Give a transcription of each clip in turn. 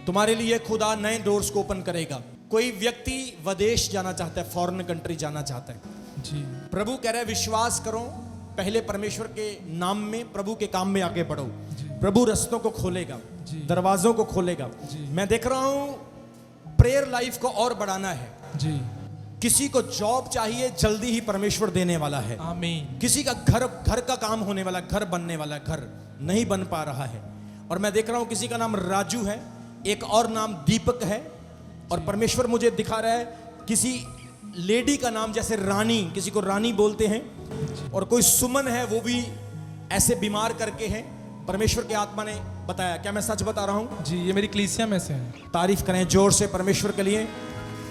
तुम्हारे लिए खुदा नए डोर्स को ओपन करेगा। कोई व्यक्ति विदेश जाना चाहता है, फॉरेन कंट्री जाना चाहता है जी। प्रभु कह रहे हैं विश्वास करो, पहले परमेश्वर के नाम में प्रभु के काम में आगे बढ़ो, प्रभु रास्तों को खोलेगा, दरवाजों को खोलेगा। मैं देख रहा हूं प्रेयर लाइफ को और बढ़ाना है जी। किसी को जॉब चाहिए, जल्दी ही परमेश्वर देने वाला है। आमीन। किसी का घर का काम होने वाला, घर बनने वाला, घर नहीं बन पा रहा है। और मैं देख रहा हूं किसी का नाम राजू है, एक और नाम दीपक है, और परमेश्वर मुझे दिखा रहा है किसी लेडी का नाम जैसे रानी, किसी को रानी बोलते हैं, और कोई सुमन है, वो भी ऐसे बीमार करके है। परमेश्वर की आत्मा ने बताया। क्या मैं सच बता रहा हूं? जी, ये मेरी कलीसिया में से है। तारीफ करें जोर से परमेश्वर के लिए।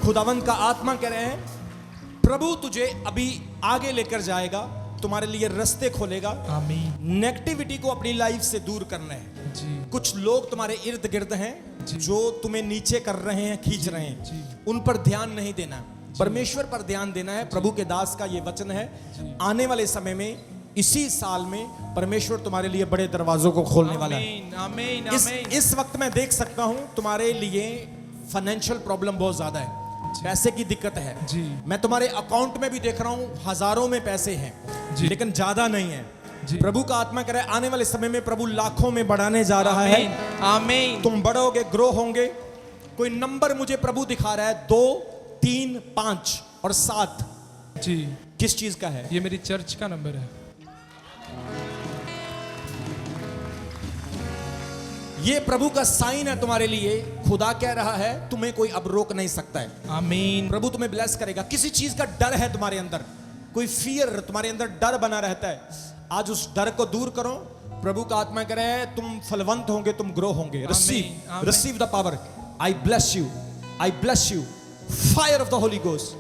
खुदावंत का आत्मा कह रहे हैं प्रभु तुझे अभी आगे लेकर जाएगा, तुम्हारे लिए रास्ते खोलेगा। आमीन। नेगेटिविटी को अपनी लाइफ से दूर करना है। जी। कुछ लोग तुम्हारे इर्द गिर्द हैं जो तुम्हें नीचे कर रहे हैं, खींच रहे हैं, उन पर ध्यान नहीं देना, परमेश्वर पर ध्यान देना है। प्रभु के दास का ये वचन है, आने वाले समय में, इसी साल में परमेश्वर तुम्हारे लिए बड़े दरवाजों को खोलने वाला है। आमीन। इस वक्त मैं देख सकता हूं तुम्हारे लिए फाइनेंशियल प्रॉब्लम बहुत ज्यादा है, पैसे की दिक्कत है जी। मैं तुम्हारे अकाउंट में भी देख रहा हूं हजारों में पैसे हैं जी। लेकिन ज्यादा नहीं है जी। प्रभु का आत्मा कह रहा है आने वाले समय में प्रभु लाखों में बढ़ाने जा रहा है। आमीन। तुम बढ़ोगे, ग्रो होंगे। कोई नंबर मुझे प्रभु दिखा रहा है, 2, 3, 5 और 7। जी। किस चीज का है? ये मेरी चर्च का नंबर है। ये प्रभु का साइन है तुम्हारे लिए। खुदा कह रहा है तुम्हें कोई अब रोक नहीं सकता है। आमीन। प्रभु तुम्हें ब्लेस करेगा। किसी चीज का डर है तुम्हारे अंदर, कोई फियर तुम्हारे अंदर डर बना रहता है, आज उस डर को दूर करो। प्रभु का आत्मा कह रहा है तुम फलवंत होंगे, तुम ग्रो होंगे। Receive the power. I bless you, I bless you. Fire of the Holi ghost,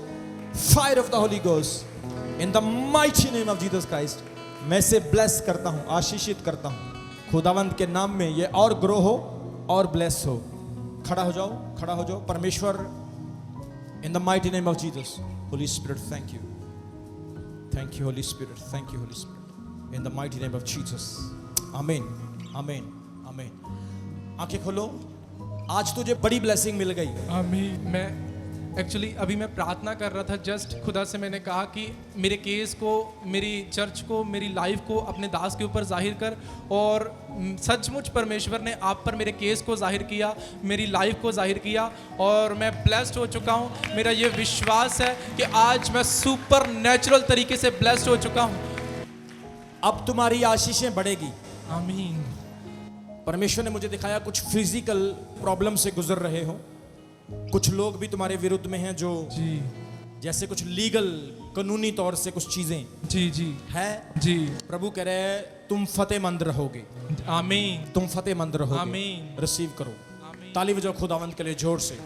fire of the Holi ghost, in the mighty name of Jesus Christ. मैं इसे ब्लेस करता हूं, आशीषित करता हूं खुदावंत के नाम में। ये और ग्रो हो और ब्लेस हो। खड़ा हो जाओ, खड़ा हो जाओ। परमेश्वर, in the mighty name of Jesus, Holi spirit thank you, thank you Holi spirit, thank you Holi spirit, in the mighty name of Jesus. आमीन, आमीन, आमीन। आंखें खोलो। आज तुझे बड़ी ब्लेसिंग मिल गई। आमीन। मैं एक्चुअली अभी मैं प्रार्थना कर रहा था, जस्ट खुदा से मैंने कहा कि मेरे केस को, मेरी चर्च को, मेरी लाइफ को अपने दास के ऊपर जाहिर कर। और सचमुच परमेश्वर ने आप पर मेरे केस को जाहिर किया, मेरी लाइफ को जाहिर किया, और मैं ब्लेस्ड हो चुका हूँ। मेरा ये विश्वास है कि आज मैं सुपर नेचुरल तरीके से ब्लेस्ड हो चुका हूँ। अब तुम्हारी आशीषें बढ़ेगी। आमीन। परमेश्वर ने मुझे दिखाया कुछ फिजिकल प्रॉब्लम से गुजर रहे हो। कुछ लोग भी तुम्हारे विरुद्ध में हैं जो जी। जैसे कुछ लीगल, कानूनी तौर से कुछ चीजें जी। जी है। जी। प्रभु कह रहे हैं तुम फतेहमंद रहोगे। आमीन। तुम फतेहमंद रहोगे। आमीन। रिसीव करो। ताली बजाओ खुदावंत के लिए जोर से।